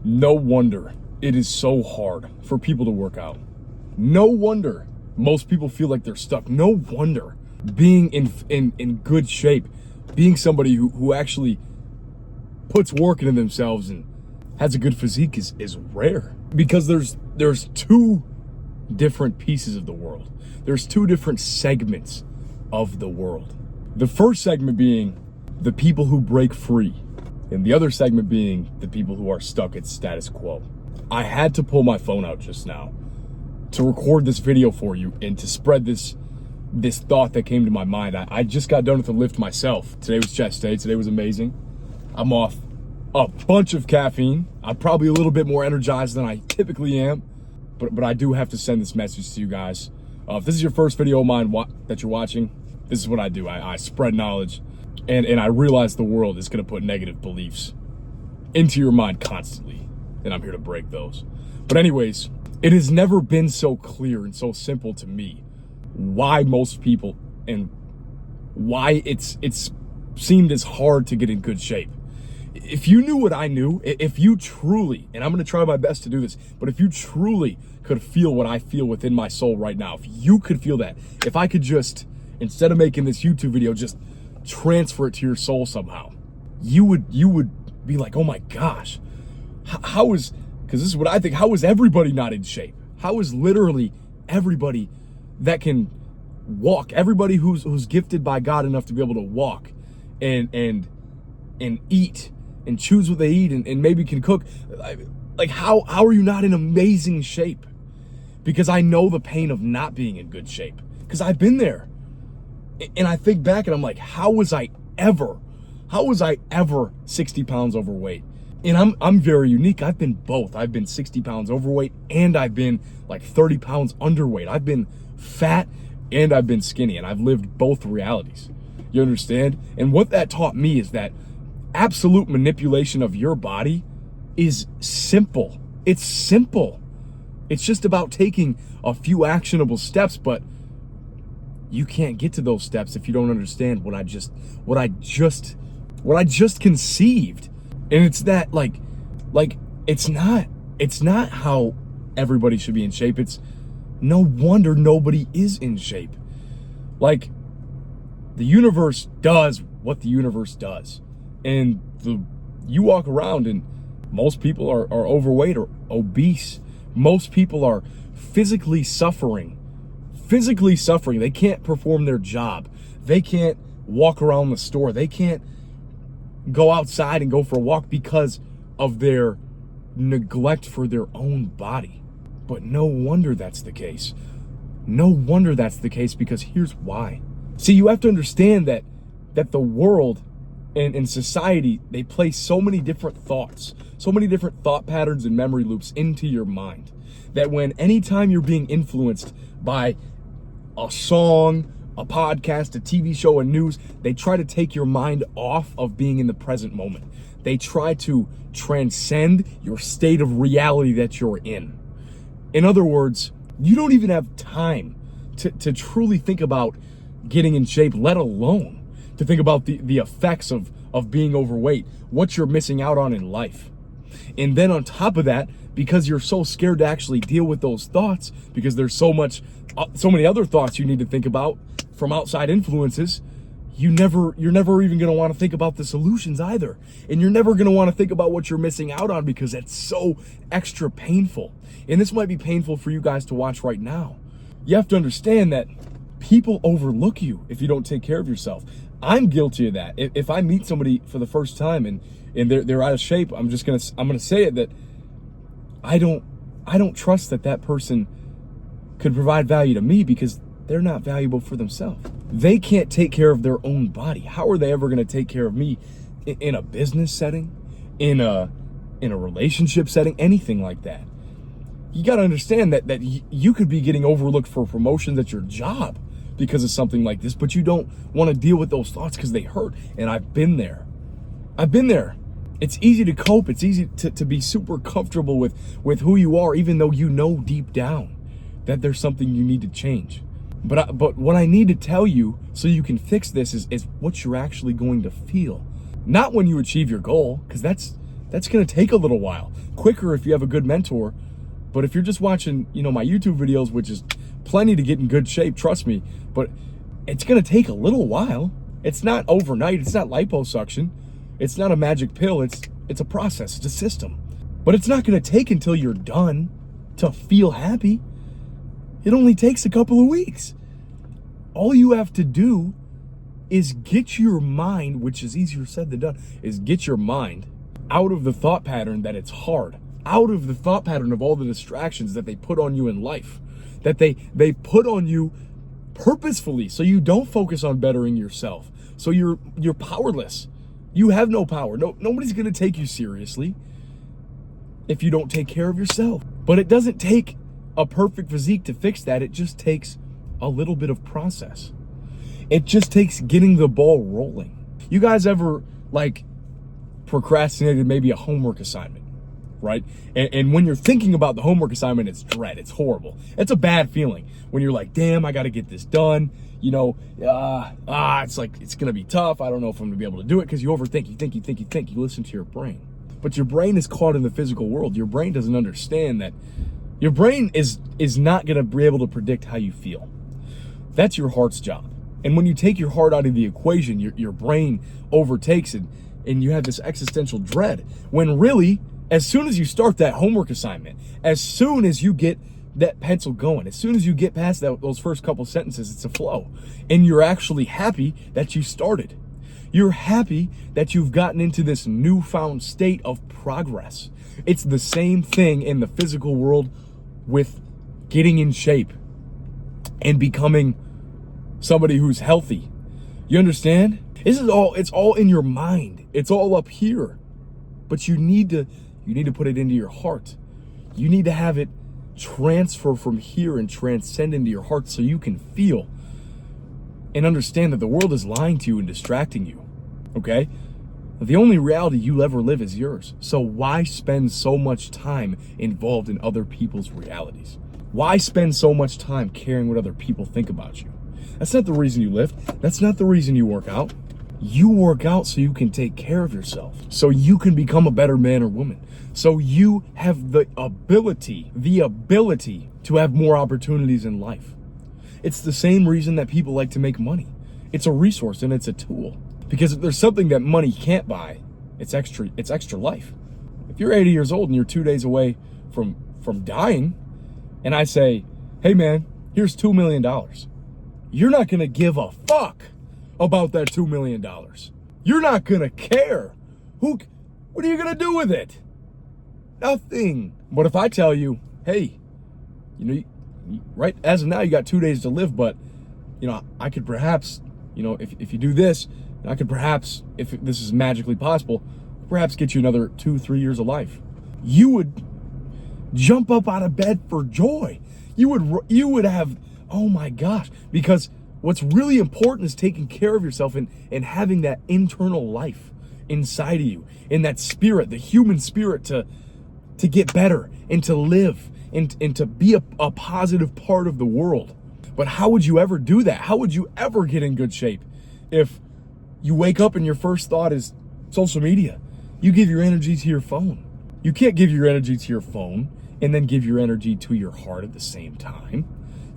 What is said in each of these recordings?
No wonder it is so hard for people to work out. No wonder most people feel like they're stuck. No wonder being in good shape, being somebody who actually puts work into themselves and has a good physique is rare. Because there's two different pieces of the world. There's two different segments of the world. The first segment being the people who break free, and the other segment being the people who are stuck at status quo. I had to pull my phone out just now to record this video for you and to spread this thought that came to my mind. I just got done with the lift myself. Today was chest day. Today was amazing. I'm off a bunch of caffeine. I'm probably a little bit more energized than I typically am, but I do have to send this message to you guys. If this is your first video of mine that you're watching, this is what I do. I spread knowledge, and I realize the world is going to put negative beliefs into your mind constantly, and I'm here to break those. But anyways, it has never been so clear and so simple to me why most people and why it's seemed as hard to get in good shape. If you knew what I knew, if you truly, and I'm going to try my best to do this, but if you truly could feel what I feel within my soul right now, if you could feel that, if I could just, instead of making this YouTube video, just transfer it to your soul somehow, you would be like, oh my gosh, how is, because this is what I think, how is everybody not in shape? How is literally everybody that can walk, everybody who's gifted by God enough to be able to walk and eat and choose what they eat and maybe can cook, like how are you not in amazing shape? Because I know the pain of not being in good shape, because I've been there. And I think back and I'm like, how was I ever 60 pounds overweight? And I'm very unique. I've been both. I've been 60 pounds overweight and I've been like 30 pounds underweight. I've been fat and I've been skinny, and I've lived both realities. You understand? And what that taught me is that absolute manipulation of your body is simple. It's simple. It's just about taking a few actionable steps, but you can't get to those steps if you don't understand what I just conceived. And it's that like it's not how everybody should be in shape. It's no wonder nobody is in shape. Like, the universe does what the universe does. And you walk around and most people are overweight or obese. Most people are physically suffering. They can't perform their job. They can't walk around the store. They can't go outside and go for a walk because of their neglect for their own body. But no wonder that's the case. No wonder that's the case, because here's why. See, you have to understand that the world and society, they place so many different thoughts, so many different thought patterns and memory loops into your mind, that anytime you're being influenced by a song, a podcast, a TV show, a news, they try to take your mind off of being in the present moment. They try to transcend your state of reality that you're in. In other words, you don't even have time to truly think about getting in shape, let alone to think about the effects of being overweight, what you're missing out on in life. And then on top of that, because you're so scared to actually deal with those thoughts, because there's so many other thoughts you need to think about from outside influences, you're never even going to want to think about the solutions either. And you're never going to want to think about what you're missing out on, because it's so extra painful. And this might be painful for you guys to watch right now. You have to understand that people overlook you if you don't take care of yourself. I'm guilty of that. If I meet somebody for the first time and they're out of shape, I'm gonna say it, that I don't trust that person could provide value to me, because they're not valuable for themselves. They can't take care of their own body. How are they ever going to take care of me in a business setting, in a relationship setting, anything like that? You got to understand that you could be getting overlooked for promotions at your job because of something like this, but you don't want to deal with those thoughts because they hurt. And I've been there. It's easy to cope. It's easy to be super comfortable with who you are, even though you know deep down that there's something you need to change. But what I need to tell you so you can fix this is what you're actually going to feel. Not when you achieve your goal, because that's That's going to take a little while. Quicker if you have a good mentor. But if you're just watching, my YouTube videos, which is plenty to get in good shape, trust me, but it's going to take a little while. It's not overnight. It's not liposuction. It's not a magic pill. It's a process. It's a system. But it's not going to take until you're done to feel happy. It only takes a couple of weeks. All you have to do is get your mind, which is easier said than done, is get your mind out of the thought pattern that it's hard, out of the thought pattern of all the distractions that they put on you in life, that they put on you purposefully so you don't focus on bettering yourself. So you're powerless. You have no power. Nobody's going to take you seriously if you don't take care of yourself. But it doesn't take a perfect physique to fix that. It just takes a little bit of process. It just takes getting the ball rolling. You guys ever procrastinated maybe a homework assignment, right? And when you're thinking about the homework assignment, it's dread. It's horrible. It's a bad feeling when you're like, damn, I got to get this done. It's like, it's going to be tough. I don't know if I'm going to be able to do it, because you overthink, you think, you listen to your brain. But your brain is caught in the physical world. Your brain doesn't understand that your brain is not going to be able to predict how you feel. That's your heart's job. And when you take your heart out of the equation, your brain overtakes it, and you have this existential dread. When really, as soon as you start that homework assignment, as soon as you get that pencil going, as soon as you get past those first couple sentences, it's a flow. And you're actually happy that you started. You're happy that you've gotten into this newfound state of progress. It's the same thing in the physical world with getting in shape and becoming somebody who's healthy. You understand? It's all in your mind. It's all up here. But you need to put it into your heart. You need to have it transfer from here and transcend into your heart so you can feel and understand that the world is lying to you and distracting you. Okay? The only reality you'll ever live is yours. So why spend so much time involved in other people's realities? Why spend so much time caring what other people think about you? That's not the reason you lift. That's not the reason you work out. You work out so you can take care of yourself, so you can become a better man or woman, so you have the ability to have more opportunities in life. It's the same reason that people like to make money. It's a resource and it's a tool. Because if there's something that money can't buy, it's extra life. If you're 80 years old and you're 2 days away from dying, and I say, hey man, here's $2 million. You're not gonna give a fuck about that $2 million. You're not gonna care. What are you gonna do with it? Nothing. But if I tell you, hey, right as of now you got 2 days to live, but I could perhaps, if you do this, I could perhaps, if this is magically possible, perhaps get you another 2-3 years of life. You would jump up out of bed for joy. You would have, oh my gosh, because what's really important is taking care of yourself and having that internal life inside of you, in that spirit, the human spirit to get better and to live and to be a positive part of the world. But how would you ever do that? How would you ever get in good shape if you wake up and your first thought is social media? You give your energy to your phone. You can't give your energy to your phone and then give your energy to your heart at the same time.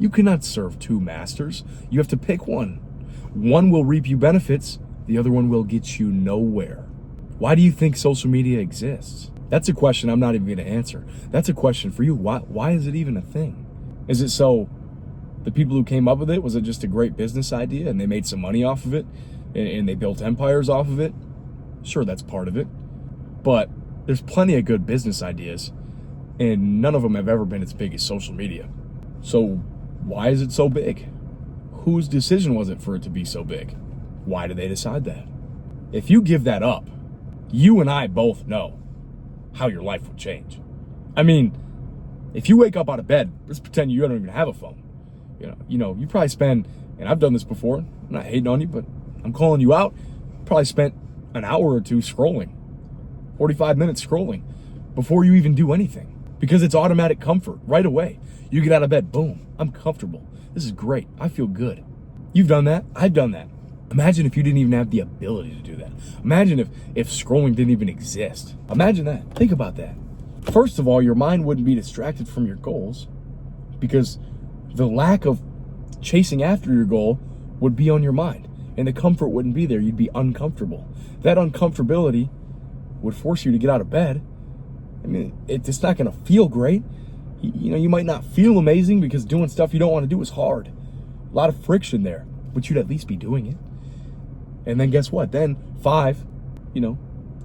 You cannot serve two masters. You have to pick one. One will reap you benefits, the other one will get you nowhere. Why do you think social media exists? That's a question I'm not even going to answer. That's a question for you. Why is it even a thing? Is it so the people who came up with it, was it just a great business idea and they made some money off of it and they built empires off of it? Sure, that's part of it. But there's plenty of good business ideas and none of them have ever been as big as social media. So why is it so big? Whose decision was it for it to be so big? Why did they decide that? If you give that up, you and I both know how your life would change. I mean, if you wake up out of bed, let's pretend you don't even have a phone. You probably spend, and I've done this before, I'm not hating on you, but I'm calling you out, probably spent an hour or two scrolling, 45 minutes scrolling before you even do anything. Because it's automatic comfort right away. You get out of bed, boom, I'm comfortable. This is great. I feel good. You've done that. I've done that. Imagine if you didn't even have the ability to do that. Imagine if scrolling didn't even exist. Imagine that. Think about that. First of all, your mind wouldn't be distracted from your goals because the lack of chasing after your goal would be on your mind and the comfort wouldn't be there. You'd be uncomfortable. That uncomfortability would force you to get out of bed. I mean, it's not going to feel great. You know, you might not feel amazing because doing stuff you don't want to do is hard. A lot of friction there, but you'd at least be doing it. And then guess what? Then 5,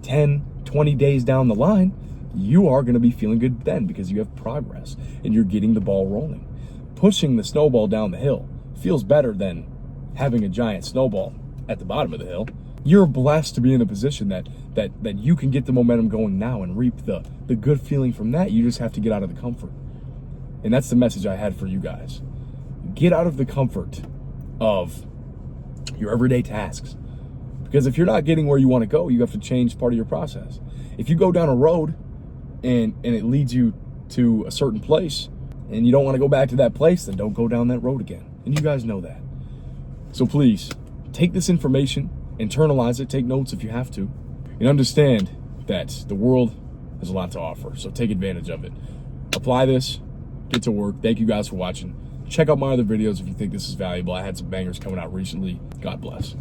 10, 20 days down the line, you are going to be feeling good then because you have progress and you're getting the ball rolling. Pushing the snowball down the hill feels better than having a giant snowball at the bottom of the hill. You're blessed to be in a position that you can get the momentum going now and reap the good feeling from that. You just have to get out of the comfort. And that's the message I had for you guys. Get out of the comfort of your everyday tasks. Because if you're not getting where you want to go, you have to change part of your process. If you go down a road and it leads you to a certain place and you don't want to go back to that place, then don't go down that road again. And you guys know that. So please, take this information, internalize it, take notes if you have to, and understand that the world has a lot to offer. So take advantage of it. Apply this, get to work. Thank you guys for watching. Check out my other videos if you think this is valuable. I had some bangers coming out recently. God bless.